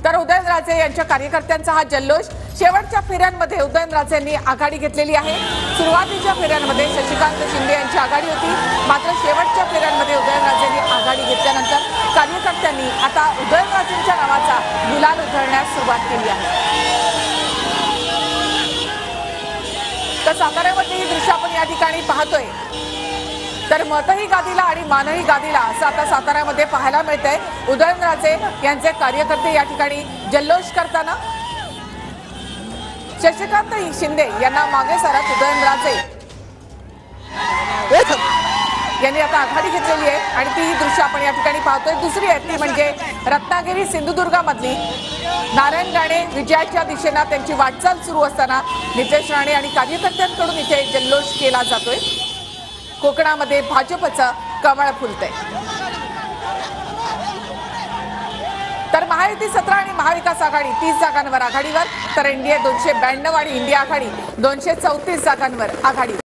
तर उदयनराजे यांच्या कार्यकर्त्यांचा हा जल्लोष शेवटच्या फेऱ्यांमध्ये उदयनराजेंनी आघाडी घेतलेली आहे। सुरुवातीच्या फेऱ्यांमध्ये शशिकांत शिंदे यांची आघाडी होती, मात्र शेवटच्या फेऱ्यांमध्ये उदयनराजेंनी आघाडी घेतल्यानंतर कार्यकर्त्यांनी आता उदयनराजेंच्या नावाचा गुलाल उधळण्यास सुरुवात केली आहे। तर साताऱ्यामध्ये ही दृश्य आपण या ठिकाणी पाहतोय। तर मतही गादीला आणि मानही गादीला असं आता साताऱ्यामध्ये पाहायला मिळतंय। उदयनराजे यांचे कार्यकर्ते या ठिकाणी जल्लोष करताना शशिकांत शिंदे यांना मागे सारत उदयनराजे यांनी आता आघाडी घेतलेली आहे आणि ती ही दृश्य आपण या ठिकाणी पाहतोय। दुसरी आहे ती म्हणजे रत्नागिरी सिंधुदुर्गामधली नारायण राणे विजयाच्या दिशेने त्यांची वाटचाल सुरू असताना नितेश राणे आणि कार्यकर्त्यांकडून इथे जल्लोष केला जातोय। कोकणामध्ये भाजपचं कमळ फुलतंय। तर महायुती 17 आणि महाविकास आघाडी 30 जागांवर आघाडीवर, तर एनडीए 292 आणि इंडिया आघाडी 234 जागांवर आघाडीवर।